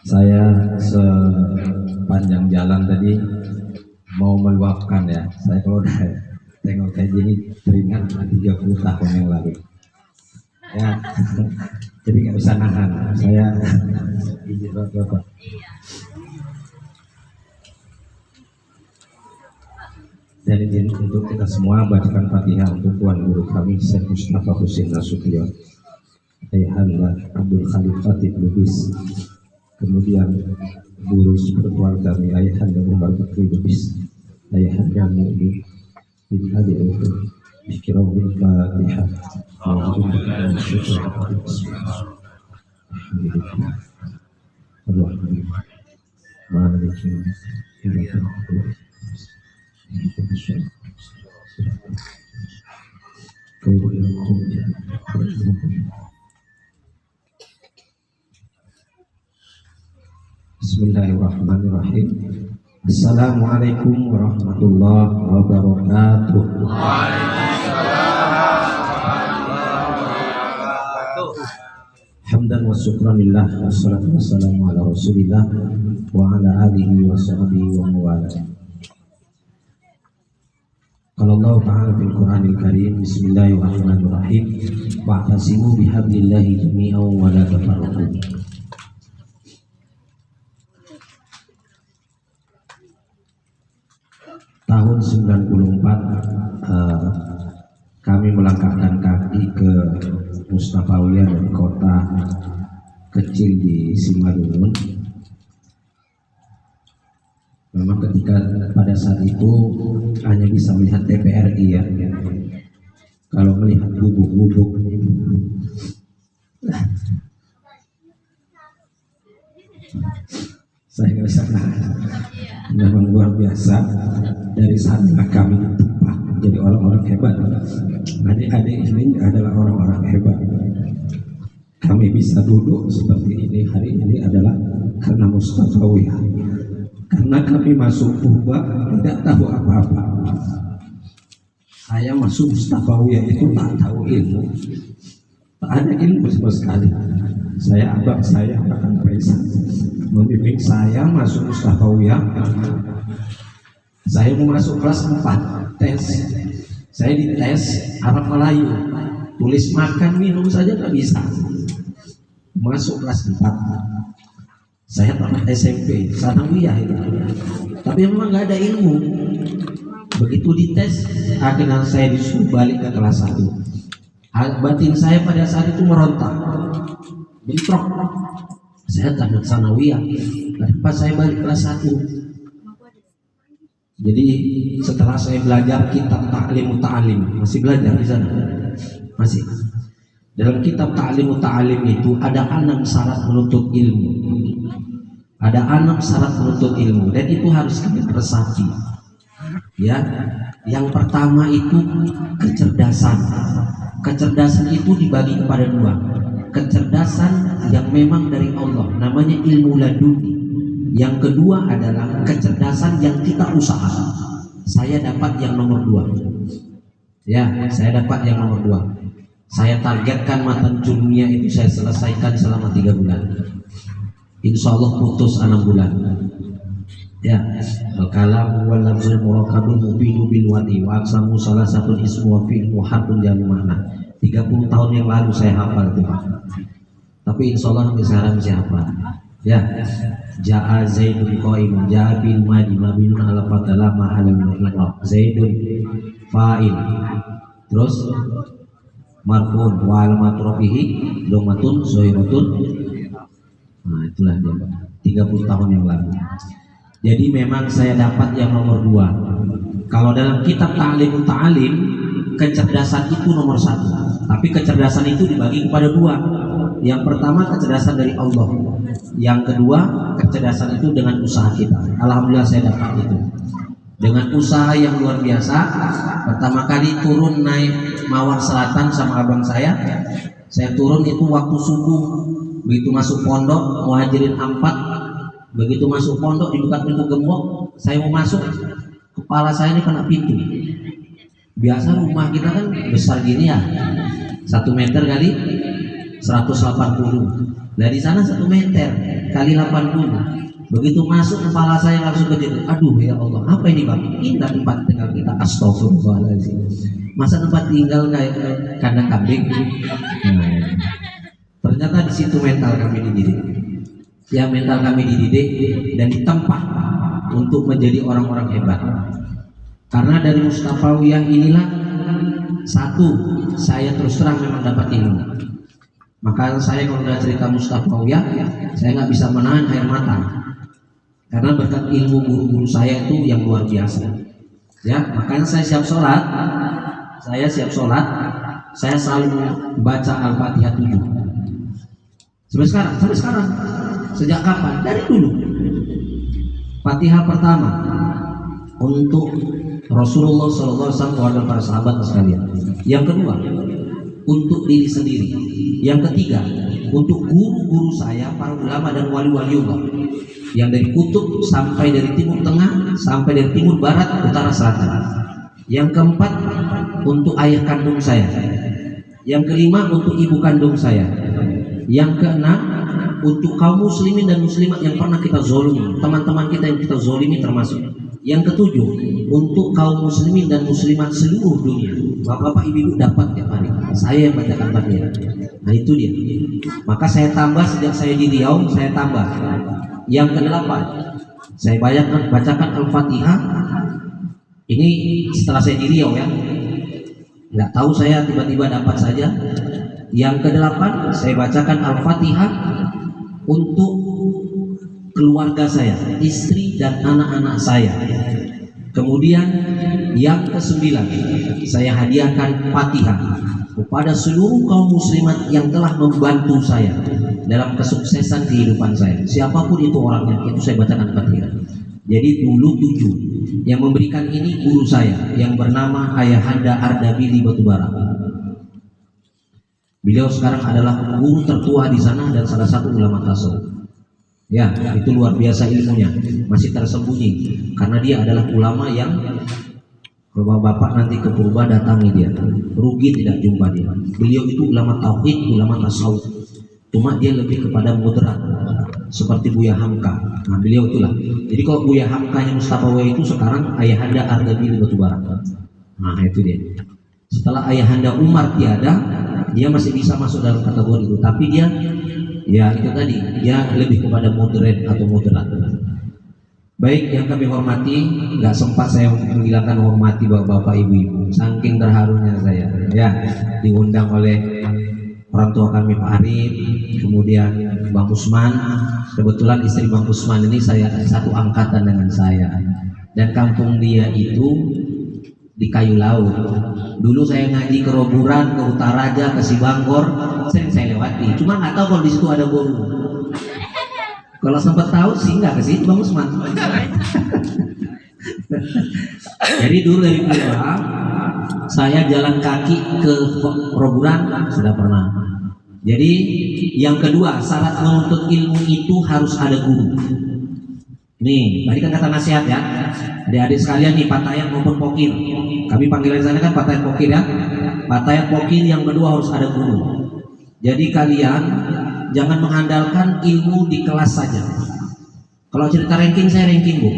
Saya sepanjang jalan tadi mau meluapkan ya. Saya kalau udah tengok kayak gini teringat 30 tahun yang lalu. Ya, jadi nggak bisa nahan. Saya izin Bapak. Dan izin untuk kita semua bacakan Fatihah untuk Tuan Guru kami Syekh Mustafa Husin Nasution, Ayahanda Abdul Khalid Fatih Lubis, kemudian guru spiritual kami Ayahanda Umar Bakri Lubis, Ayahanda Mu'min bin Adi Uthur Bikirau bin Fatihah Alhamdulillah Bismillahirrahmanirrahim. Assalamualaikum warahmatullahi wabarakatuh. Hamdan wa syukranillah wassalatu wassalamu ala rasulillah wa ala alihi wa sahbihi wa mawala. Qala Allah ta'ala fil Qur'anil Karim, bismillahirrahmanirrahim, wa'tasimu bihablillahi jami'an wa la tafarraqu. Tahun 94 kami melangkahkan kaki ke Mustafawiyah dari kota kecil di Simalungun. Memang ketika pada saat itu hanya bisa melihat TPRI ya. Kalau melihat gubuk-gubuk saya nggak bisa memang luar biasa. Dari sana kami ditumpah jadi orang-orang hebat. Adik-adik ini adalah orang-orang hebat. Kami bisa duduk seperti ini hari ini adalah karena Mustafawiyah. Karena kami masuk purba tidak tahu apa-apa. Saya masuk Mustafawiyah itu tak tahu ilmu, tak ada ilmu sama sekali. Abang saya akan Faisal membimbing saya masuk Mustafawiyah. Saya mau masuk kelas 4 tes. Saya dites Arab Melayu, tulis makan minum saja nggak bisa. Masuk kelas 4. Saya tamat SMP, sanawiyah itu. Tapi memang nggak ada ilmu. Begitu dites, akhirnya saya disuruh balik ke kelas 1. Batin saya pada saat itu merontak, bentrok. Saya tamat sanawiyah, kenapa saya balik kelas 1? Jadi setelah saya belajar kitab Ta'lim Ta'lim, masih belajar di sana, masih. Dalam kitab Ta'lim Ta'lim itu ada 6 syarat menuntut ilmu. Ada 6 syarat menuntut ilmu dan itu harus kami resapi. Ya, yang pertama itu kecerdasan. Kecerdasan itu dibagi kepada 2. Kecerdasan yang memang dari Allah, namanya ilmu laduni. Yang kedua adalah kecerdasan yang kita usaha. Saya dapat yang nomor 2. Ya, saya dapat yang nomor 2. Saya targetkan matan dunia itu saya selesaikan selama 3 bulan. Insya Allah putus 6 bulan. Ya, al-kalam wal lafzul murakabun mubinu bil wadi wa aksamu salah satu ismu wa fi'il muhaddun jami makna. 30 tahun yang lalu saya hafal itu Pak. Tapi insya Allah sekarang saya hafal. Ya, ja'a zaidun qa'imun, ja'a bil madi mabinun ala fadala mahalan min zaidun fa'il. Terus marfu'un wa alamat rafihi dhammatun zairatun. Nah, itulah dia 30 tahun yang lalu. Jadi memang saya dapat yang nomor 2. Kalau dalam kitab Ta'lim Ta'lim, kecerdasan itu nomor 1. Tapi kecerdasan itu dibagi kepada 2. Yang pertama kecerdasan dari Allah. Yang kedua kecerdasan itu dengan usaha kita. Alhamdulillah saya dapat itu. Dengan usaha yang luar biasa. Pertama kali turun naik Mawar Selatan sama abang saya turun itu waktu subuh. Begitu masuk pondok Muhajirin 4, begitu masuk pondok dibuka pintu gembok, saya mau masuk, kepala saya ini kena pintu. Biasa rumah kita kan besar gini ya, 1 meter kali 180. Dari sana 1 meter kali 80. Begitu masuk kepala saya langsung kejadian. Aduh ya Allah, apa ini Bang? Ini tempat tinggal kita. Astagfirullahaladzim. Masa tempat tinggal kayak kandang kambing? Nah, ternyata di situ mental kami dididik. Ya, mental kami dididik dan ditempa untuk menjadi orang-orang hebat. Karena dari Mustafawiyah inilah, satu, saya terus terang memang dapat ilmu. Maka saya kalau udah cerita Mustafawiyah, saya nggak bisa menahan air mata. Karena berkat ilmu guru-guru saya itu yang luar biasa. Ya, makanya saya siap sholat. Saya selalu baca Al-Fatihah 7. Sampai sekarang. Sejak kapan? Dari dulu. Fatihah pertama untuk Rasulullah SAW keluarga para sahabat sekalian. Yang kedua untuk diri sendiri. Yang ketiga untuk guru-guru saya, para ulama dan wali-waliullah, yang dari kutub sampai dari timur tengah, sampai dari timur barat, utara, selatan. Yang keempat untuk ayah kandung saya. Yang kelima untuk ibu kandung saya. Yang keenam untuk kaum muslimin dan muslimat yang pernah kita zolimi, teman-teman kita yang kita zolimi termasuk. Yang ketujuh untuk kaum muslimin dan muslimat seluruh dunia. Bapak-bapak, ibu-ibu dapat tiap hari. Saya yang bacakan Fatihah. Nah itu dia. Maka saya tambah sejak saya di Riau, saya tambah. Yang kedelapan, saya bacakan Al-Fatihah. Ini setelah saya di Riau ya. Nggak tahu, saya tiba-tiba dapat saja. Yang kedelapan, saya bacakan Al-Fatihah untuk keluarga saya, istri dan anak-anak saya. Kemudian yang kesembilan, saya hadiahkan Fatihah kepada seluruh kaum muslimat yang telah membantu saya dalam kesuksesan kehidupan saya. Siapapun itu orangnya, itu saya bacakan Fatihah. Jadi dulu 7. Yang memberikan ini guru saya yang bernama Ayahanda Ardabili Batubara. Beliau sekarang adalah guru tertua di sana dan salah satu ulama tasawuf. Ya, itu luar biasa ilmunya, masih tersembunyi karena dia adalah ulama yang kalau bapak nanti ke Purba datangi dia, rugi tidak jumpa dia. Beliau itu ulama tauhid, ulama tasawuf. Cuma dia lebih kepada moderat, seperti Buya Hamka. Nah, beliau itulah. Jadi kalau Buya Hamkanya Mustafawiyah itu sekarang Ayahanda Ardabili Batubara. Nah, itu dia. Setelah Ayahanda Umar tiada, dia masih bisa masuk dalam kategori itu. Tapi dia, ya itu tadi, dia lebih kepada moderat atau moderat. Baik, yang kami hormati, nggak sempat saya menghilangkan hormati bapak-bapak, ibu-ibu. Saking terharunya saya, ya, diundang oleh orang tua kami Pak Arif, kemudian Bang Usman. Kebetulan istri Bang Usman ini saya satu angkatan dengan saya, dan kampung dia itu di Kayu Laut. Dulu saya ngaji ke Roburan, ke Utaraja, ke Sibanggor, sering saya lewati. Cuma nggak tahu kalau di situ ada guru. Kalau sempat tahu sih nggak ke situ Bang Usman. Jadi dulu dari Purba saya jalan kaki ke Roburan sudah pernah. Jadi yang kedua, syarat menuntut ilmu itu harus ada guru. Nih, tadi kan kata nasihat ya, adik-adik sekalian nih, Patayat maupun Pokir. Kami panggilan sana kan Patayat Pokir ya. Patayat Pokir yang kedua harus ada guru. Jadi kalian jangan mengandalkan ilmu di kelas saja. Kalau cerita ranking, saya ranking Bu.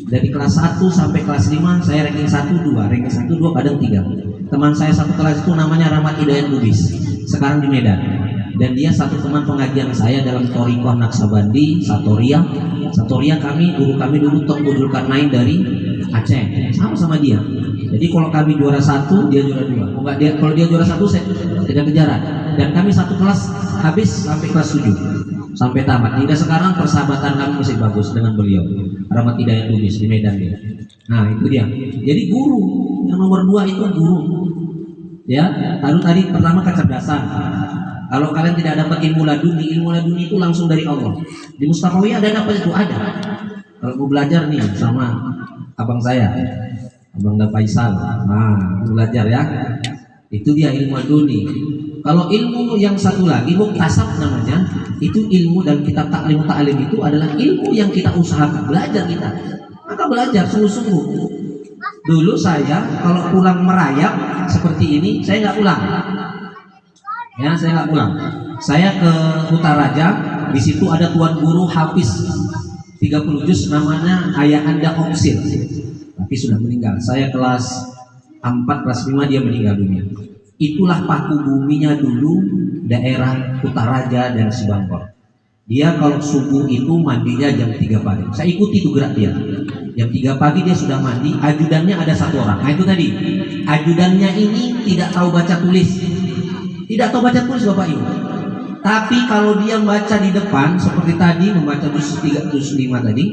Dari kelas 1 sampai kelas 5 saya ranking 1, 2, ranking 1, 2, kadang 3. Teman saya satu kelas itu namanya Rahmat Hidayat Lubis, sekarang di Medan. Dan dia satu teman pengajian saya dalam Thariqah Naksabandi, Satoria. Satoria kami, guru kami dulu Tok Budul Karnain dari Aceh, sama-sama dia. Jadi kalau kami juara 1, dia juara 2. Kalau dia juara 1, saya tidak kejaran. Dan kami satu kelas habis sampai kelas 7, sampai tamat. Hingga sekarang persahabatan kami masih bagus dengan beliau, Rahmat Hidayat Lubis di Medan dia. Nah itu dia. Jadi guru yang nomor 2 itu guru. Ya, lalu tadi pertama kecerdasan. Kalau kalian tidak dapat ilmu laduni itu langsung dari Allah. Di Mustafawiyah ada dapat itu, ada. Kalau mau belajar nih sama abang saya, Abang Faisal, nah belajar ya. Itu dia ilmu laduni. Kalau ilmu yang satu lagi, muktasab namanya, itu ilmu dan kitab taklim ta'lim itu adalah ilmu yang kita usahakan belajar kita. Maka belajar sungguh-sungguh. Dulu saya kalau pulang merayap seperti ini, saya nggak pulang. Ya, saya nggak pulang. Saya ke Kutaraja, di situ ada tuan guru Hafiz 30 juz namanya Ayah Anda Oksil, tapi sudah meninggal. Saya kelas 4, kelas 5 dia meninggal dunia. Itulah paku buminya dulu daerah Kutaraja dan Subangkor. Dia kalau subuh itu mandinya jam 3 pagi. Saya ikuti itu gerak dia. Jam 3 pagi dia sudah mandi, ajudannya ada 1 orang. Nah itu tadi, ajudannya ini tidak tahu baca tulis. Tidak tahu baca tulis Bapak Ibu. Tapi kalau dia membaca di depan seperti tadi, membaca juz 3, juz 5 tadi,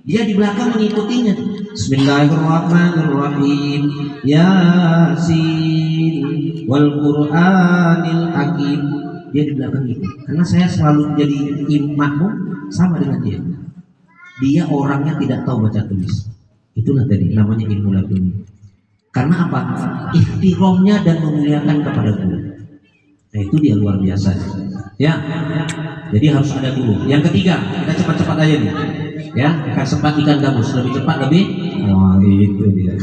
dia di belakang mengikutinya. Bismillahirrahmanirrahim. Yasin wal Qur'anil Hakim. Dia di belakang itu. Karena saya selalu jadi makmum sama dengan dia. Dia orangnya tidak tahu baca tulis. Itulah tadi namanya ilmu laduni. Karena apa? Ikhtiramnya dan memuliakan kepada guru. Nah itu dia luar biasa. Ya, jadi harus ada dulu. Yang ketiga, kita cepat-cepat aja nih. Ya, kesepat ikan gabus lebih cepat lebih. Oh itu dia.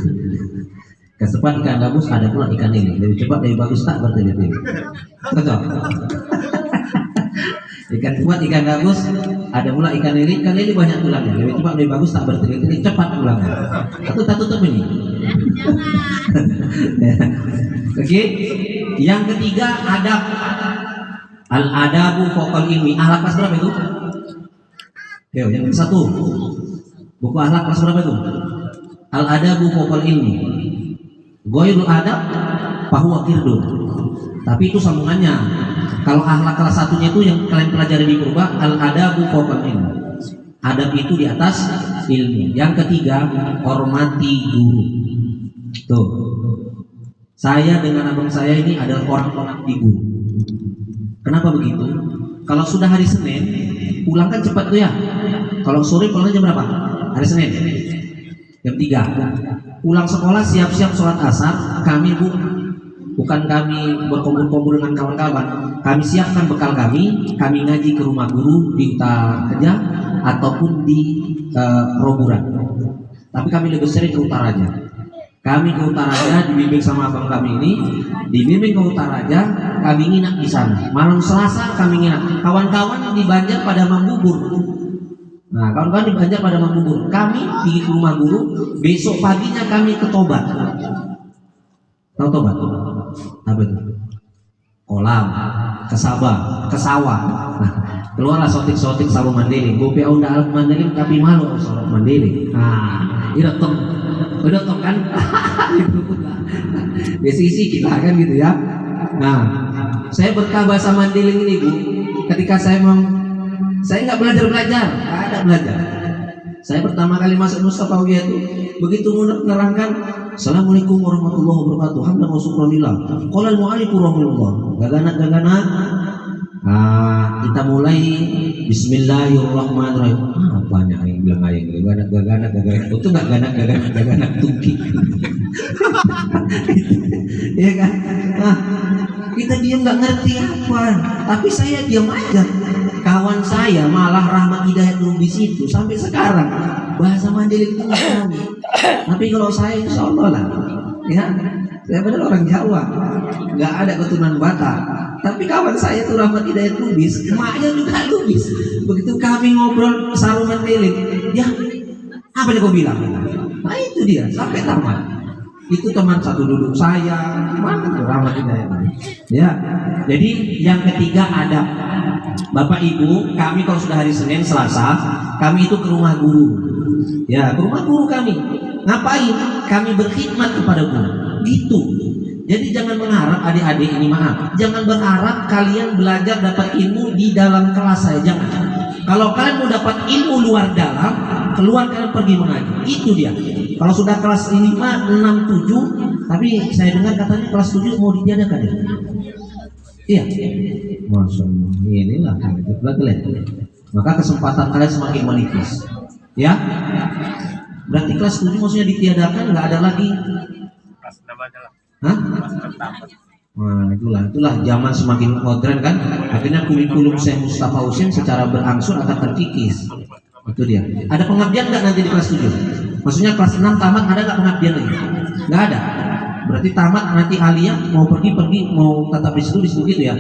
Kesepat ikan gabus ada pula ikan ini lebih cepat lebih bagus tak berarti ini. Betul. Ikan cepat ikan gabus ada pula ikan lili banyak tulangnya lebih cepat lebih bagus tak bertele-tele cepat tulangnya. Satu tutup ini. Oke. Yang ketiga adab. Al-adabu fawqal ilmi. Akhlak kelas berapa itu? Yo, yang ke-1. Buku akhlak kelas berapa itu? Al-adabu fawqal ilmi. Ghairul adab fahuwa kirdun. Tapi itu sambungannya. Kalau akhlak kelas 1-nya itu yang kalian pelajari di Purba, al-adabu fawqal ilmi. Adab itu di atas ilmu. Yang ketiga, hormati guru. Tuh. Saya dengan abang saya ini adalah orang di guru. Kenapa begitu? Kalau sudah hari Senin, pulang kan cepat tuh ya. Kalau sore pulangnya jam berapa? Hari Senin jam 3. Pulang sekolah siap-siap sholat asar. Kami bukan kami berkumpul-kumpul dengan kawan-kawan. Kami siapkan bekal kami ngaji ke rumah guru di Utara ataupun di Roburan. Tapi kami lebih sering ke Utaraja. Kami ke Utaraja dibimbing sama abang kami ini, dibimbing ke Utaraja, kami nginap di sana. Malam Selasa kami nginap. Kawan-kawan di Banjar pada mambubur. Nah, kawan-kawan di Banjar pada mambubur. Kami pergi ke rumah guru. Besok paginya kami ke Tobat. Tahu Tobat? Apa itu? Kolam, ke Sabah, ke sawah. Nah, keluarlah sotik-sotik Sabu Mandiri. Gope unda alat Mandiri tapi malu sorot Mandiri. Nah, ini udah tau kan? Sisi kita kan gitu ya. Nah, saya berkah bahasa Mandiling ini Bu. Ketika saya nggak belajar, ada belajar. Saya pertama kali masuk Mustafawiyah itu begitu menerangkan Assalamualaikum warahmatullahi wabarakatuh. Hamdan wa syukranillah. Qala al-mu'allif rahimahullah. Gaganak. Kita mulai Bismillahirrahmanirrahim. Banyak yang bilang ayang gaganak. Itu nggak gaganak tungki. Iya kan? Nah, kita diam nggak ngerti apa. Tapi saya diam aja. Kawan saya malah Rahmat Hidayat Lubis itu sampai sekarang bahasa Mandailing itu nggak tahu. Tapi kalau saya insya Allah lah, ya saya benar orang Jawa, nggak ada keturunan Batak. Tapi kawan saya tuh Rahmat Hidayat Lubis, emaknya juga Lubis. Begitu kami ngobrol sarung Mandailing, ya apa yang kau bilang? Nah itu dia sampai tamat. Itu teman satu duduk saya, mana tuh Rahmat Hidayat? Ya, jadi yang ketiga ada. Bapak Ibu, kami kalau sudah hari Senin, Selasa, kami itu ke rumah guru. Ya, ke rumah guru kami. Ngapain? Kami berkhidmat kepada guru. Gitu. Jadi jangan mengharap adik-adik ini jangan berharap kalian belajar dapat ilmu di dalam kelas saya. Jangan. Kalau kalian mau dapat ilmu luar dalam, keluar kalian pergi mengaji. Itu dia. Kalau sudah kelas 5, 6, 7, tapi saya dengar katanya kelas 7 mau ditiadakan ya. Iya. Masya Allah, inilah itu maka kesempatan kalian semakin menipis, ya. Berarti kelas 7 maksudnya ditiadakan, nggak ada lagi. Hah? Nah, itulah zaman semakin modern kan. Akhirnya kurikulum Syekh Mustafa Husain secara berangsur akan terkikis. Itu dia. Ada pengabdian nggak nanti di kelas 7? Maksudnya kelas 6 tamat ada nggak pengabdian lagi? Nggak ada. berarti tamat nanti aliyah mau pergi mau tetap di situ gitu ya.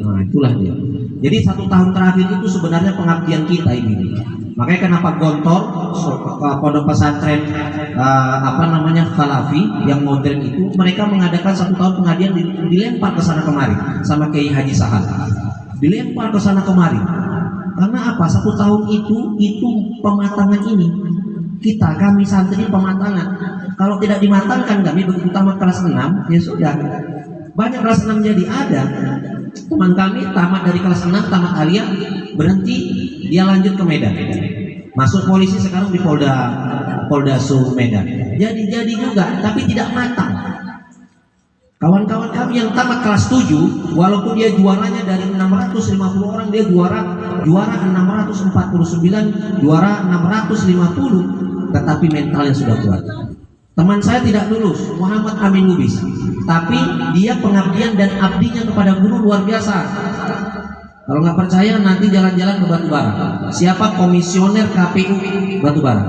Nah itulah dia. Jadi 1 tahun terakhir itu sebenarnya pengabdian kita ini. Makanya kenapa Gontor pondok pesantren Salafi yang modern itu mereka mengadakan 1 tahun pengabdian dilempar ke sana kemari sama Kiai Haji Sahal. Dilempar ke sana kemari. Karena apa? 1 tahun itu pematangan ini. Kami santri pematangan. Kalau tidak dimatangkan kami begitu tamat kelas 6 ya sudah. Banyak kelas 6 jadi ada. Teman kami tamat dari kelas 6 tamat aliyah berhenti dia lanjut ke Medan. Masuk polisi sekarang di Polda Sub Medan. Jadi juga tapi tidak matang. Kawan-kawan kami yang tamat kelas 7 walaupun dia juaranya dari 650 orang dia juara 649, juara 650 tetapi mentalnya sudah kuat. Teman saya tidak lulus, Muhammad Amin Lubis, tapi dia pengabdian dan abdinya kepada guru luar biasa. Kalau nggak percaya nanti jalan-jalan ke Batubara. Siapa komisioner KPU Batubara?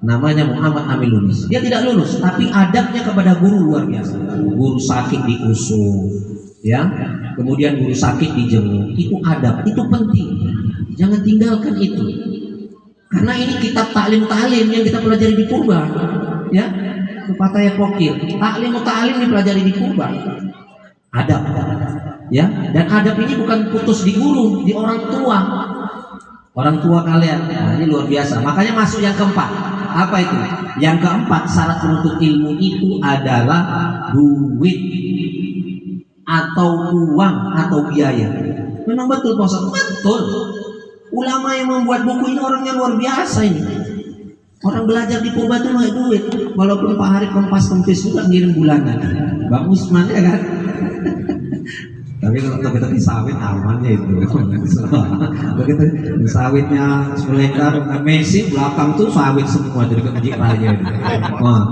Namanya Muhammad Amin Lubis. Dia tidak lulus, tapi adabnya kepada guru luar biasa. Guru sakit diusung, ya. Kemudian guru sakit dijenguk. Itu adab, itu penting. Jangan tinggalkan itu. Karena ini kitab taklim yang kita pelajari di Purba, ya. Pepatah Kokil, taklim dipelajari di Purba. Adab, ya. Dan adab ini bukan putus di guru, di orang tua. Orang tua kalian, nah, ini luar biasa. Makanya masuk yang keempat. Apa itu? Yang keempat syarat menuntut ilmu itu adalah duit atau uang atau biaya. Memang betul Pak Ustaz, betul. Ulama yang membuat buku ini orangnya luar biasa ini. Orang belajar di Purba itu nggak duit, walaupun Pak Harif kempis juga ngirim bulanan. Bang Usman ya kan. Tapi kalau begitu sawit amannya itu. Begitu sawitnya Sulekar, Messi belakang tuh sawit semua dari Masjid Raya itu. Wah,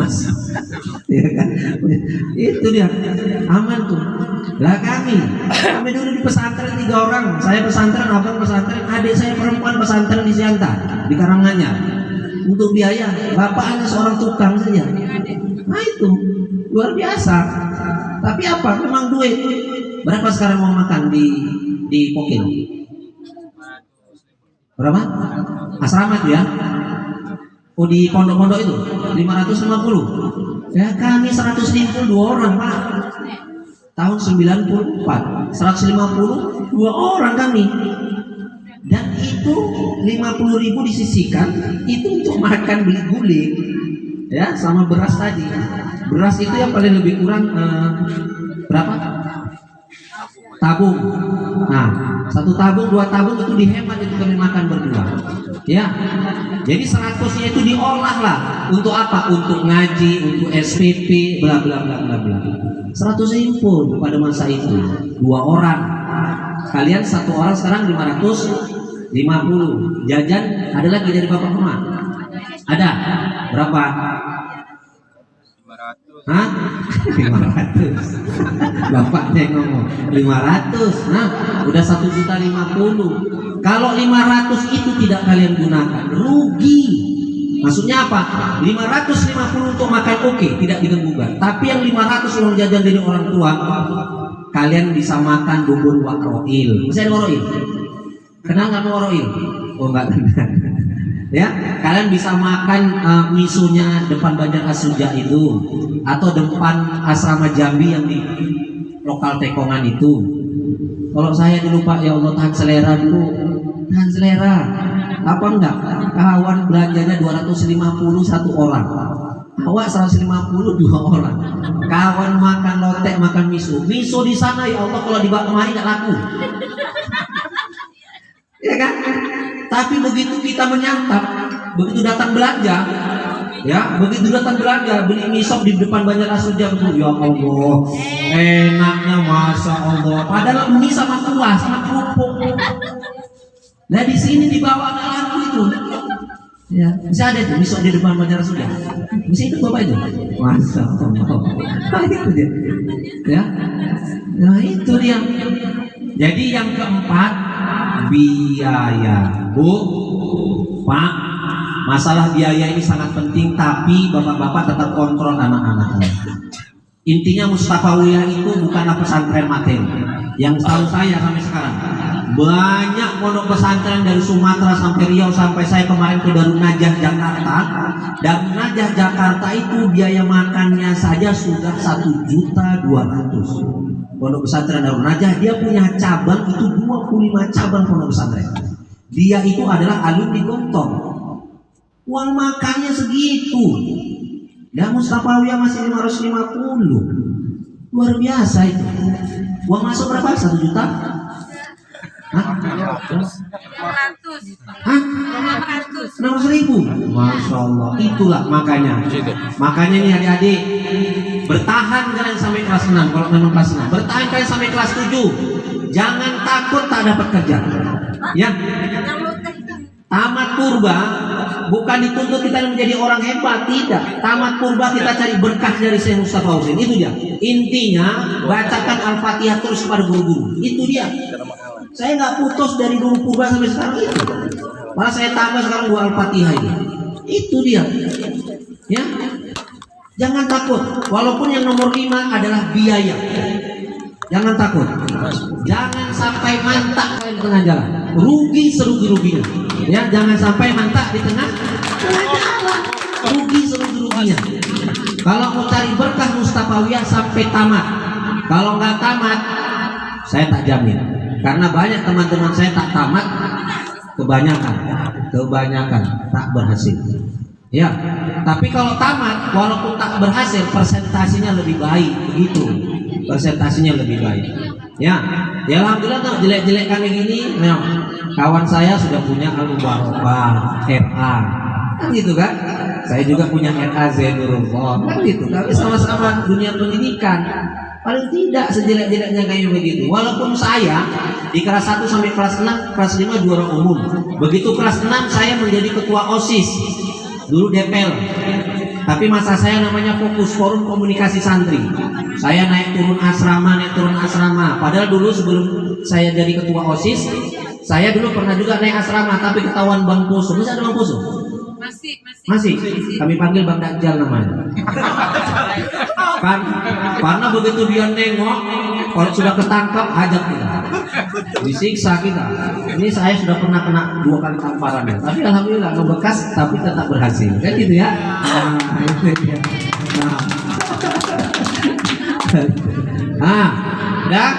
Mas, ya kan? Itu dia aman tuh. Lah kami dulu di pesantren 3 orang. Saya pesantren, abang pesantren, adik saya perempuan pesantren di Siantar, di Karanganyar. Untuk biaya, bapak hanya seorang tukang saja. Nah itu luar biasa. Tapi apa? Memang duit. Berapa sekarang mau makan di Pokil? Berapa? Asrama itu ya? Oh di pondok-pondok itu 550. Ya kami 150 2 orang Pak. Tahun 94 150 2 orang kami. Dan itu 50.000 disisihkan itu untuk makan beli guling ya sama beras tadi. Beras itu yang paling lebih kurang berapa? Tabung. Nah, 1 tabung, 2 tabung itu dihemat itu kami makan berdua. Ya. Jadi 100-nya itu diolah lah. Untuk apa? Untuk ngaji, untuk SPP, bla bla bla bla bla. 100 impun pada masa itu. 2 orang. Kalian 1 orang sekarang 550. Jajan ada lagi dari Bapak Kema? Ada. Berapa? 500. Hah? 500. Bapaknya ngomong 500. Nah, udah 1.050.000. Kalau 500 itu tidak kalian gunakan, rugi. Maksudnya apa? 550 untuk makan oke, tidak diganggukan. Tapi yang 500 uang jajan dari orang tua, kalian bisa makan bubur wakroil. Masih ada wakroil? Kenal nggak wakroil? Oh nggak kenal. Ya, kalian bisa makan misunya depan Banjar Asuja itu, atau depan asrama Jambi yang di lokal Tekongan itu. Kalau saya dulu Pak, ya Allah tahan selera dulu, tahan selera. Apa enggak? Kawan belanjanya 250 1 orang, awak 150 2 orang. Kawan makan lotek, makan miso di sana ya Allah kalau dibawa kemari nggak laku. Ya kan? Tapi begitu kita menyantap, begitu datang belanja, ya, begitu datang belanja beli misop di depan Banjar Asuja itu, ya Allah, enaknya Masya Allah. Padahal mie sama kuah sama kerupuk. Nah di sini dibawa nggak laku itu. Ya, bisa ada itu misop di depan Banjar Asuja. Bisa itu Bapak itu. Masya Allah. Nah, itu dia. Ya. Nah itu dia. Jadi yang keempat biaya. Bu, Pak, masalah biaya ini sangat penting, tapi bapak-bapak tetap kontrol anak-anaknya. Intinya Mustafawiyah itu bukanlah pesantren materi. Yang tahu saya sampai sekarang, banyak pondok pesantren dari Sumatera sampai Riau, sampai saya kemarin ke Darun Najah Jakarta. Darun Najah Jakarta itu biaya makannya saja sudah 1.200.000. Pondok pesantren Darun Najah, dia punya cabang itu 25 cabang pondok pesantren. Dia itu adalah alumni Gontor. Uang makannya segitu. Dan Mustafawiyah masih 550. Luar biasa itu. Uang masuk berapa? 1 juta? Hah? 600. Hah? 600. 600.000. Masya Allah. Itulah makanya. Makanya nih adik-adik, bertahan kalian sampai kelas 6. Kalau memang kelas 6, bertahan kalian sampai kelas 7. Jangan takut tak dapat kerja. Ya. Tamat purba bukan dituntut kita menjadi orang hebat, tidak. Tamat purba kita cari berkah dari Syekh Mustafa Husain. Itu dia. Intinya bacakan Al-Fatihah terus pada guru-guru. Itu dia. Saya nggak putus dari dulu purba sampai sekarang itu. Malah saya tambah sekarang 2 Al-Fatihah ini. Itu dia. Ya. Jangan takut. Walaupun yang nomor 5 adalah biaya. Jangan takut. Jangan sampai mantak kalian di tengah jalan. Rugi serugi-ruginya. Ya, jangan sampai mantak di tengah jalan. Rugi serugi-ruginya. Kalau mau cari berkah Mustafawiyah sampai tamat. Kalau nggak tamat, saya tak jamin. Karena banyak teman-teman saya tak tamat, kebanyakan tak berhasil. Ya, tapi kalau tamat, walaupun tak berhasil, persentasinya lebih baik, begitu. Persentasinya lebih baik. Ya, alhamdulillah tuh jelek-jelek kali gini, nah, kawan saya sudah punya Al-Mubarakah, RA, kan gitu kan? Saya juga punya RA Zainurullah, kan gitu. Tapi sama-sama dunia pendidikan. Paling tidak sejelek-jeleknya kayak begitu. Walaupun saya di kelas 1 sampai kelas 6, kelas 5 juara umum. Begitu kelas 6 saya menjadi ketua OSIS. Dulu DPL. Tapi masa saya namanya fokus forum komunikasi santri. Saya naik turun asrama. Padahal dulu sebelum saya jadi ketua OSIS, saya dulu pernah juga naik asrama, tapi ketahuan Bang Poso. Masih ada Bang Poso? Masih. Kami panggil Bang Dajjal namanya. Karena begitu dia nengok, kalau sudah ketangkap hajar kita, disiksa kita. Ini saya sudah pernah kena 2 kali tamparan ya. Tapi alhamdulillah ngebekas, tapi tetap berhasil. Kan gitu ya. Dan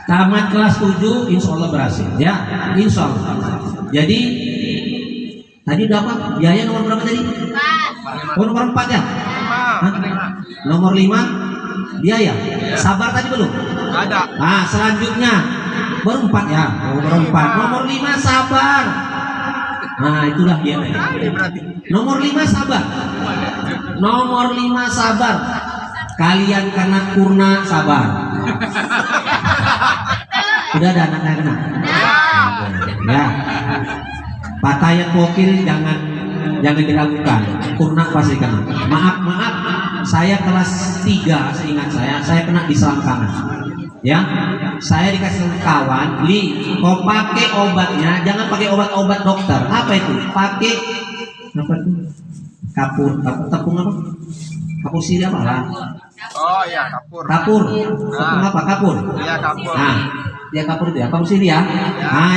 tamat kelas 7 insya Allah berhasil ya, insya Allah. Jadi tadi udah apa? Biaya nomor berapa tadi? 4. Oh, nomor 4 ya? Nomor 5 biaya. Sabar tadi belum? Ada. Selanjutnya baru 4 ya. Nomor 4. Nomor 5 sabar. Itulah dia. Nomor 5 sabar. Nomor 5 sabar. Kalian karena kurna sabar. Udah ada anak-anak. Ya. Patayat pokil jangan diragukan. Kurna pasti kena. Maaf. Saya kelas 3 seingat saya kena di selangkangan. Ya, saya dikasih kawan, kau pakai obatnya, jangan pakai obat-obat dokter. Apa itu? Pakai apa itu? Tepung apa? Kapur sirih apa lah? Oh iya, kapur. Tepung apa? Kapur. Iya, kapur. Ya kapur itu ya, kapur sirih ya.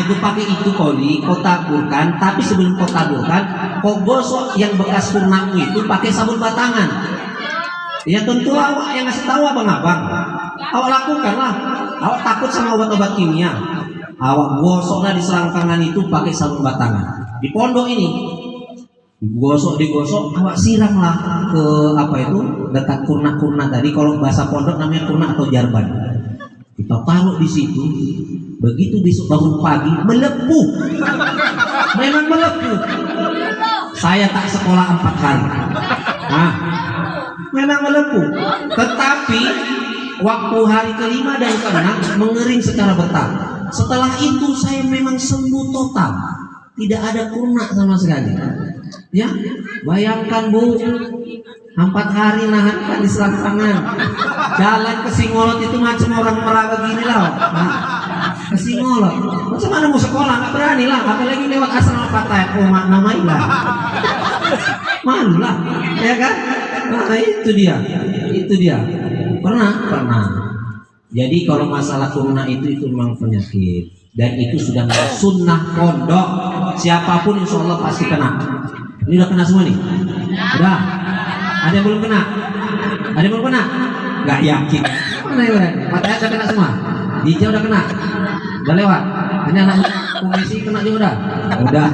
Itu pakai itu kau taburkan, tapi sebelum kau taburkan, kau gosok yang bekas kurnamu itu pakai sabun batangan. Ya tentu awak yang ngasih tahu abang-abang. Awak lakukanlah. Awak takut sama obat-obat kimia. Awak gosoklah di selangkangan itu pakai sabun batangan. Di pondok ini digosok, awak siramlah ke apa itu dekat kurna tadi. Kalau bahasa pondok namanya kurna atau jarban. Kita taruh di situ. Begitu besok bangun pagi melepuh. Memang melepuh. Saya tak sekolah 4 hari. Memang melepuh. Tetapi waktu hari ke-5 dan ke-6 mengering secara bertahap. Setelah itu saya memang sembuh total. Tidak ada kurna sama sekali. Ya, bayangkan Bu, 4 hari nahan di selangkangan. Jalan ke Singolot itu macam orang Merawa gini lah. Ke ngolot. Macam mana mau sekolah? Nggak berani lah. Apalagi lewat asrama Fatayat. Oh, namanya lah. Malu lah, ya kan? Nah itu dia. Pernah. Jadi kalau masalah corona itu memang penyakit. Dan itu sudah sunnah pondok. Siapapun insya Allah pasti kena. Ini udah kena semua nih? Udah? Ada yang belum kena? Gak yakin. Mana yang udah? Matanya udah kena semua? Dija udah kena? Udah lewat? Ini anak komisi kena juga udah?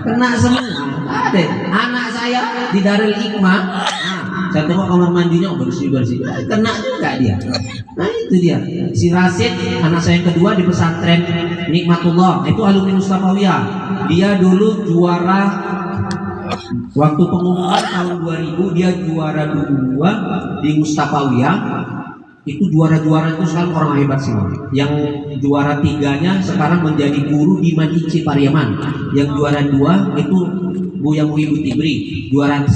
Kena semua. Ada anak saya di Darul Hikmah. Saya tengok kamar mandinya bersih. Kena juga dia. Nah itu dia. Si Rasid, anak saya yang kedua di pesantren Nikmatullah, itu alumni Mustafawiyah. Dia dulu juara waktu pengumuman tahun 2000, dia juara 2 di Mustafawiyah. Itu juara-juara itu sekarang orang hebat semua. Yang juara 3-nya sekarang menjadi guru di Manici Pariaman. Yang juara 2 itu Buya Muhibbu Tibri. Juara 1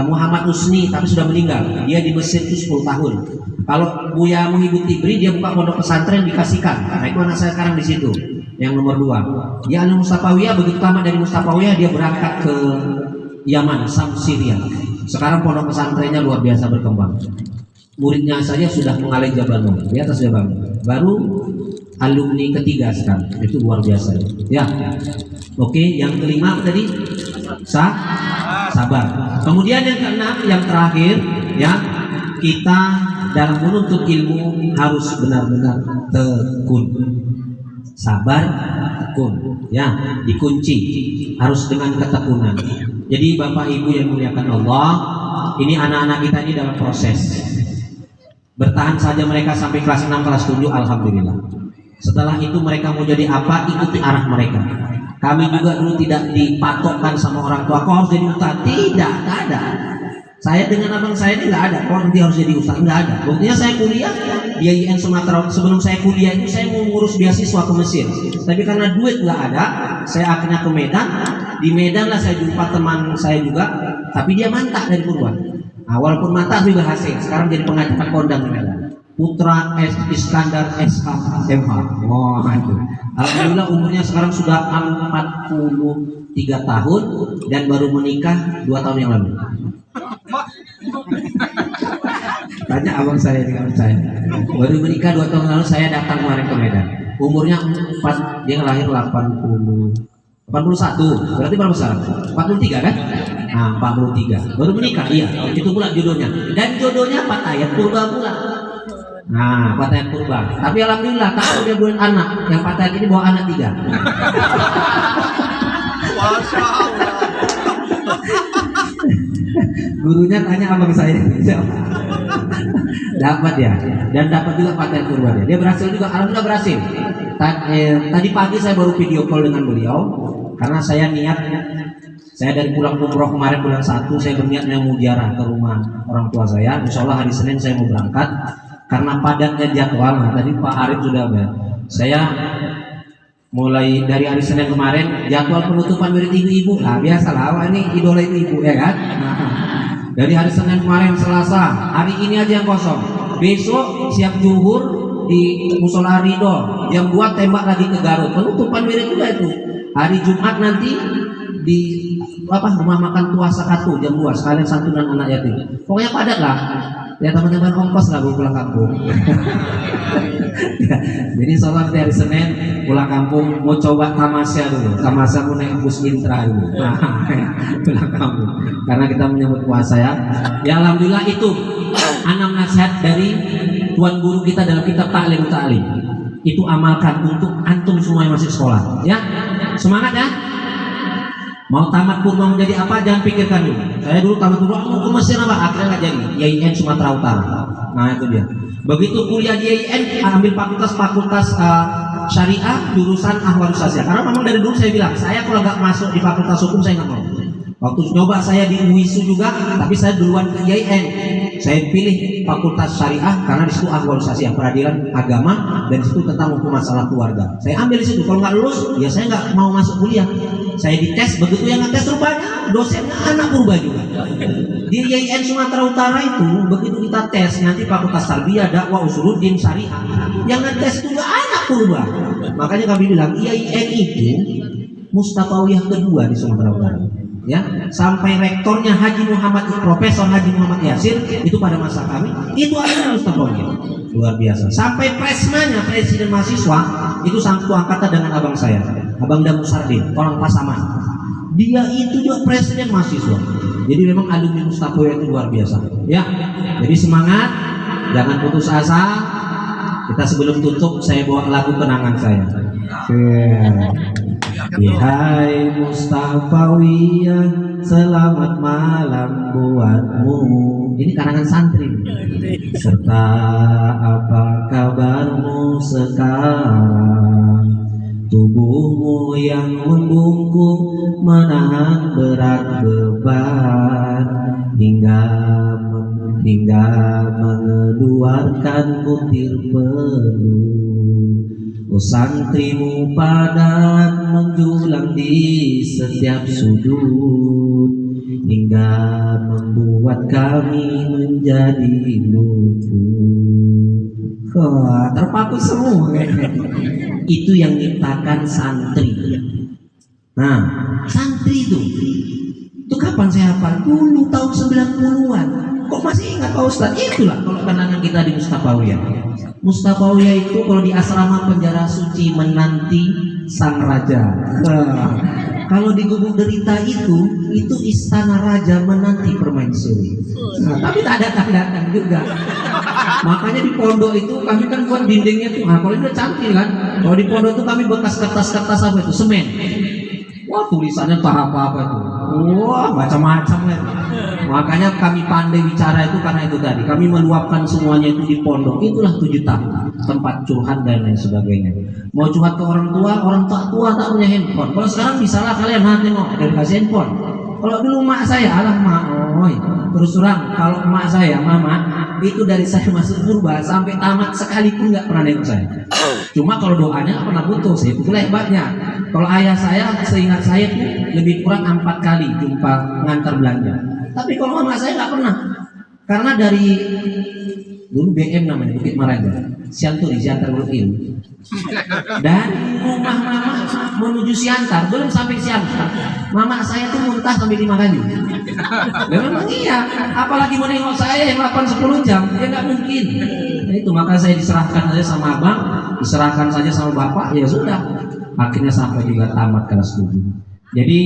Muhammad Husni, tapi sudah meninggal. Dia di Mesir itu 10 tahun. Kalau Buya Muhibbu Tibri dia buka pondok pesantren dikasihkan. Nah itu anak saya sekarang di situ. Yang nomor 2. Dia alumni Mustafawiyah, begitu tamat dari Mustafawiyah dia berangkat ke Yaman, Sam, Syria. Sekarang pondok pesantrennya luar biasa berkembang. Muridnya saja sudah mengalih Jabal Nur, di atas Jabal Nur. Baru alumni ketiga sekarang. Itu luar biasa. Ya. Oke, yang kelima tadi sabar. Kemudian yang keenam, yang terakhir, ya, kita dalam menuntut ilmu harus benar-benar tekun. Sabar, tekun, ya, dikunci harus dengan ketekunan. Jadi Bapak Ibu yang muliakan Allah, ini anak-anak kita ini dalam proses. Bertahan saja mereka sampai kelas 6, kelas 7, alhamdulillah. Setelah itu mereka mau jadi apa, ikuti arah mereka. Kami juga dulu tidak dipatokkan sama orang tua, kau harus jadi ustaz. Tidak ada. Saya dengan abang saya ini nggak ada, kau nanti harus jadi ustaz, nggak ada. Buktinya saya kuliah di IAIN Sumatera. Sebelum saya kuliah itu saya mau ngurus beasiswa ke Mesir, tapi karena duit nggak ada, saya akhirnya ke Medan. Di Medan lah saya jumpa teman saya juga, tapi dia mantak dari Purban. Nah, walaupun mantak juga hasil. Sekarang jadi pengajar kondang di Medan. Putra Iskandar SH MH. Oh, itu. Alhamdulillah umurnya sekarang sudah 43 tahun dan baru menikah 2 tahun yang lalu. Tanya abang saya dengan saya. Baru menikah 2 tahun lalu, saya datang kemarin ke Medan. Umurnya 4, dia lahir 81. Berarti berapa sekarang? 43 kan? Nah, 43. Baru menikah, iya. Itu pula jodohnya. Dan jodohnya Fatayat Purba pula. Nah, Fatayat Purba. Tapi alhamdulillah tak dia buat anak. Yang Fatayat ini bawa anak 3. Masya Allah. Gurunya tanya abang saya. Dapat ya. Dan dapat juga Fatayat Purba dia. Dia berhasil juga, alhamdulillah berhasil. Tadi pagi saya baru video call dengan beliau karena saya niat. Saya dari pulang umroh kemarin bulan 1, saya berniat mau ziarah ke rumah orang tua saya. Insya Allah hari Senin saya mau berangkat. Karena padatnya jadwal, tadi Pak Arif sudah saya mulai dari hari Senin kemarin jadwal penutupan wirid ibu-ibu. Nah biasalah, ini idola ibu-ibu ya kan. Nah, dari hari Senin kemarin Selasa, hari ini aja yang kosong. Besok siap zuhur di Musola Ridho, jam 2 tembak lagi ke Garut. Penutupan wirid juga itu. Hari Jumat nanti di rumah makan tua Sakatu jam 2 sekalian santunan anak yatim. Pokoknya padat lah. Ya teman-teman ongkos lah pulang kampung. Ya, jadi soalnya hari Senin pulang kampung mau coba tamasya dulu. Tamasya mau naik bus intra dulu. Pulang kampung. Karena kita menyambut puasa ya. Ya alhamdulillah itu 6 nasihat dari tuan guru kita dalam kitab Ta'lim Ta'lim. Itu amalkan untuk antum semua yang masih sekolah. Ya, semangat ya. Mau tamat Purba menjadi apa, jangan pikirkan dulu. Saya dulu tamat Purba mau ke Mesir apa, akhirnya nggak jadi. IAIN Sumatera Utara. Nah itu dia. Begitu kuliah di IAIN, ambil fakultas syariah, jurusan ahwalus sosial. Karena memang dari dulu saya bilang, saya kalau nggak masuk di fakultas hukum saya nggak mau. Waktu nyoba saya di UISU juga, tapi saya duluan ke IAIN. Saya pilih fakultas syariah karena di situ ahwalus sosial, peradilan agama, dan di situ tentang hukum masalah keluarga. Saya ambil di situ. Kalau nggak lulus, ya saya nggak mau masuk kuliah. Saya dites, begitu yang ngetes rupanya dosennya anak purba juga. Di IAIN Sumatera Utara itu begitu kita tes nanti Fakultas Tarbiyah, Dakwah, Usuluddin, Syariah, yang ngetes itu juga anak purba. Makanya kami bilang IAIN itu Mustafawiyah kedua di Sumatera Utara. Ya, sampai rektornya Profesor Haji Muhammad Yasir itu pada masa kami itu adalah Mustafawiyah. Luar biasa. Sampai presmanya presiden mahasiswa itu satu angkatan dengan abang saya, Abang Damu Sardin, orang Pasaman. Dia itu juga presiden mahasiswa. Jadi memang alumni Mustafawiyah itu luar biasa. Ya, jadi semangat, jangan putus asa. Kita sebelum tutup saya bawa lagu kenangan saya. Hai Mustafawiyah, selamat malam buatmu. Ini karangan santri. Serta apa kabarmu sekarang? Tubuhmu yang membungkuk menahan berat beban hingga mengeluarkan butir peluh. Oh, santrimu padat menjulang di setiap sudut hingga membuat kami menjadi luput. Terpaku semua. Itu yang diciptakan santri. Nah, santri itu kapan saya hafal? Dulu tahun 90-an. Kok masih ingat Pak Ustadz? Itulah kalau kenangan kita di Mustafawiyah. Mustafawiyah itu kalau di asrama penjara suci menanti sang raja. Kalau di Gubuk Derita itu istana raja menanti permaisuri. Tapi tak datang juga. Makanya di pondok itu kami kan buat dindingnya tuh. Nah, kalau itu cantik kan. Kalau di pondok itu kami bekas kertas-kertas apa itu? Semen. Wah, tulisannya apa itu. Wah, macam-macam ya. Makanya kami pandai bicara itu karena itu tadi. Kami meluapkan semuanya itu di pondok. Itulah 7 tahun tempat curhat dan lain sebagainya. Mau curhat ke orang tua tak punya handphone. Kalau sekarang bisalah kalian tengok ada dikasih handphone. Kalau dulu mak saya, terus terang kalau emak saya, mama itu dari saya masuk purba sampai tamat sekalipun nggak pernah nengok saya. Cuma kalau doanya nggak pernah putus, itu hebatnya. Kalau ayah saya, seingat saya tuh lebih kurang 4 kali jumpa ngantar belanja. Tapi kalau mama saya nggak pernah, karena dari dulu BM namanya Bukit Maraja, Sianturi, Siantar Bukit. Dan rumah mama menuju Siantar belum sampai Siantar, mama saya tuh muntah sampai 5 kali. Memang iya, apalagi mau nengok saya yang 8-10 jam, ya nggak mungkin. Nah, itu maka saya diserahkan saja sama abang, diserahkan saja sama bapak, ya sudah. Akhirnya sampai juga tamat kelas 7. Jadi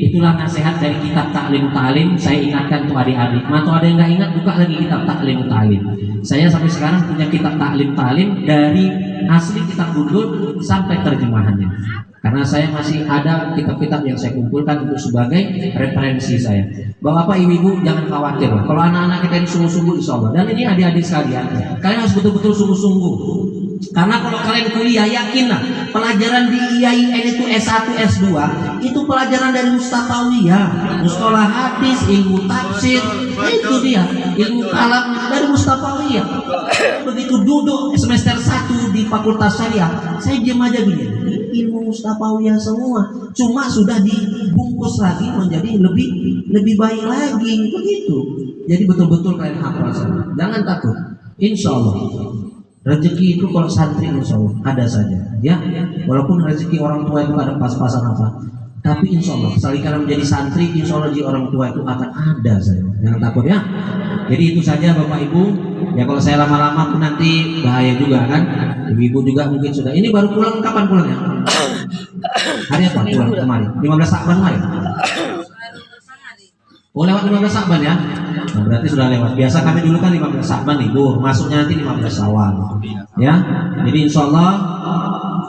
itulah nasihat dari kitab Ta'lim Ta'lim. Saya ingatkan tuh adik-adik. Atau ada yang nggak ingat, buka lagi kitab Ta'lim Ta'lim. Saya sampai sekarang punya kitab Ta'lim Ta'lim dari asli kitab Gundul sampai terjemahannya. Karena saya masih ada kitab-kitab yang saya kumpulkan untuk sebagai referensi saya. Bapak ibu-ibu jangan khawatir lah. Kalau anak-anak kita ini sungguh-sungguh insya Allah. Dan ini adik-adik sekalian, kalian harus betul-betul sungguh-sungguh. Karena kalau kalian kuliah, yakinlah pelajaran di IAIN itu S1, S2 itu pelajaran dari Mustafawiyah, mustalah hadis, ilmu tafsir, itu dia ilmu kalam dari Mustafawiyah. Begitu duduk semester 1 di Fakultas Syariah, saya diam aja gini, ilmu Mustafawiyah semua, cuma sudah dibungkus lagi menjadi lebih baik lagi begitu. Jadi betul-betul kalian hafal semua, jangan takut, insya Allah. Rezeki itu kalau santri insya Allah ada saja, ya. Walaupun rezeki orang tua itu ada pas-pasan apa, tapi insya Allah sekali kalian menjadi santri, insya Allah rezeki orang tua itu akan ada saja. Jangan takut ya. Jadi itu saja Bapak Ibu. Ya kalau saya lama-lama pun nanti bahaya juga kan. Ibu-ibu juga mungkin sudah. Ini baru pulang, kapan pulangnya? Hari apa pulang kemarin? 15 Syakban kemarin. Oh lewat 15 Syakban ya. Nah, berarti sudah lewat. Biasa kami dulu kan 15 Syakban libur, masuknya nanti 15 Syawal. Ya. Jadi insya Allah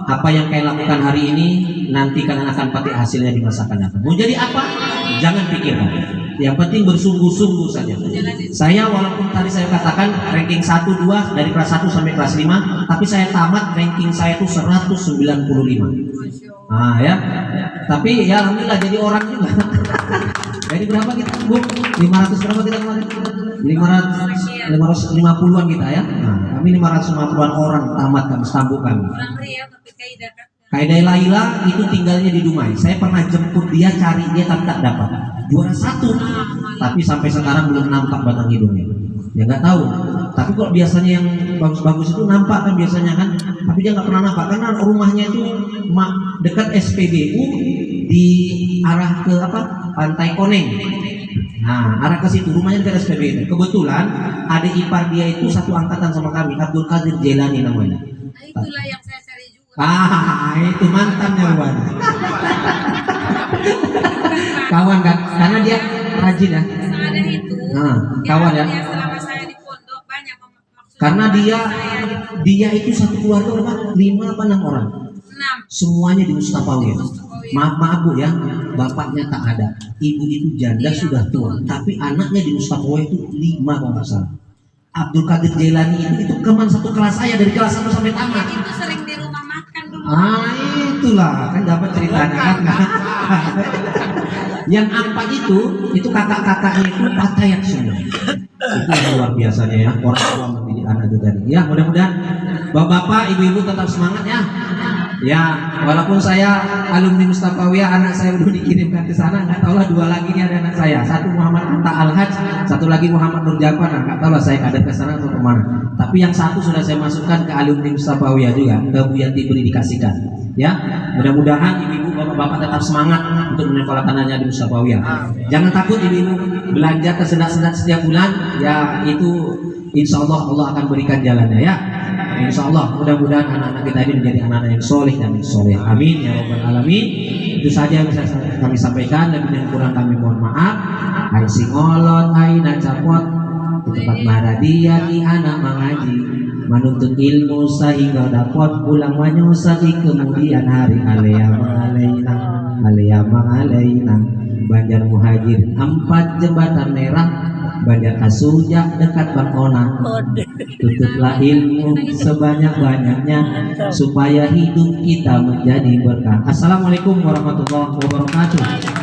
apa yang kalian lakukan hari ini nanti kalian akan pakai hasilnya di masa akan datang. Mau jadi apa? Jangan pikirkan. Yang penting bersungguh-sungguh saja. Saya walaupun tadi saya katakan ranking 1, 2 dari kelas 1 sampai kelas 5, tapi saya tamat ranking saya itu 195. Nah ya. Tapi ya alhamdulillah jadi orang juga. Jadi berapa kita Bu? 500 berapa kita kemarin? 550-an kita ya. Nah, kami 550-an orang tamat kami, sambung kami. Kayak Laila itu tinggalnya di Dumai. Saya pernah jemput dia, cari dia tapi tak dapat. Juara 1, tapi sampai sekarang belum nampak batang hidungnya. Ya nggak tahu. Tapi kok biasanya yang bagus-bagus itu nampak kan biasanya kan. Tapi dia nggak pernah nampak karena rumahnya itu dekat SPBU di arah ke apa? Pantai Koneng. Nah, arah ke situ rumahnya dekat SPBU. Kebetulan adik ipar dia itu satu angkatan sama kami, Abdul Qadir Jailani namanya. Nah, itulah yang saya cari juga. Itu mantannya Wan. Kawan kan, karena dia rajin ya. Ada itu. Nah, kawan ya. Yang selama saya di pondok banyak maksudnya. Karena saya dia itu satu keluarga berapa? 5 apa 6 orang. 6. Semuanya di Mustafawiyah. Maaf Bu ya, bapaknya tak ada. Ibu itu janda sudah tua, tapi anaknya di Mustafawiyah itu 5 kalau nggak salah. Abdul Qadir Jailani itu teman satu kelas saya dari kelas 1 sampai tamat. Itu sering di rumah makan dulu. Itulah kan dapat ceritanya kan. Yang 4 itu kakak-kakaknya itu patayak semua. Itu yang luar biasanya ya, orang tua mendidik anak itu tadi. Ya mudah-mudahan bapak-bapak, ibu-ibu tetap semangat ya. Ya, walaupun saya alumni Mustafawiyah, anak saya udah dikirimkan ke sana, nggak tahu lah 2 lagi ini ada anak saya. Satu Muhammad Anta Al-Haj, satu lagi Muhammad Nur Jafar, nggak tahu lah saya kader ke sana atau kemana. Tapi yang satu sudah saya masukkan ke alumni Mustafawiyah juga, ke Bu Yanti beri dikasihkan. Ya, mudah-mudahan ibu-ibu, bapak-bapak tetap semangat untuk menyekolahkan anaknya di Mustafawiyah. Jangan takut ibu-ibu belanja kesendak-sendak setiap bulan, ya itu insya Allah Allah akan berikan jalannya ya. Insya Allah mudah-mudahan anak-anak kita ini menjadi anak-anak yang soleh dan soleh. Amin ya rabbal alamin. Itu saja yang bisa kami sampaikan. Lebih dan kurang kami mohon maaf. Hai singolot, hai nacapot, di tempat maradia di anak mengaji, menuntut ilmu sehingga dapat pulang menyusai kemudian hari. Alaya mangalaina Banjar Muhajir 4 jembatan merah, Banjar Asuja dekat Bangkona. Tutuplah ilmu sebanyak-banyaknya supaya hidup kita menjadi berkah. Assalamualaikum warahmatullahi wabarakatuh.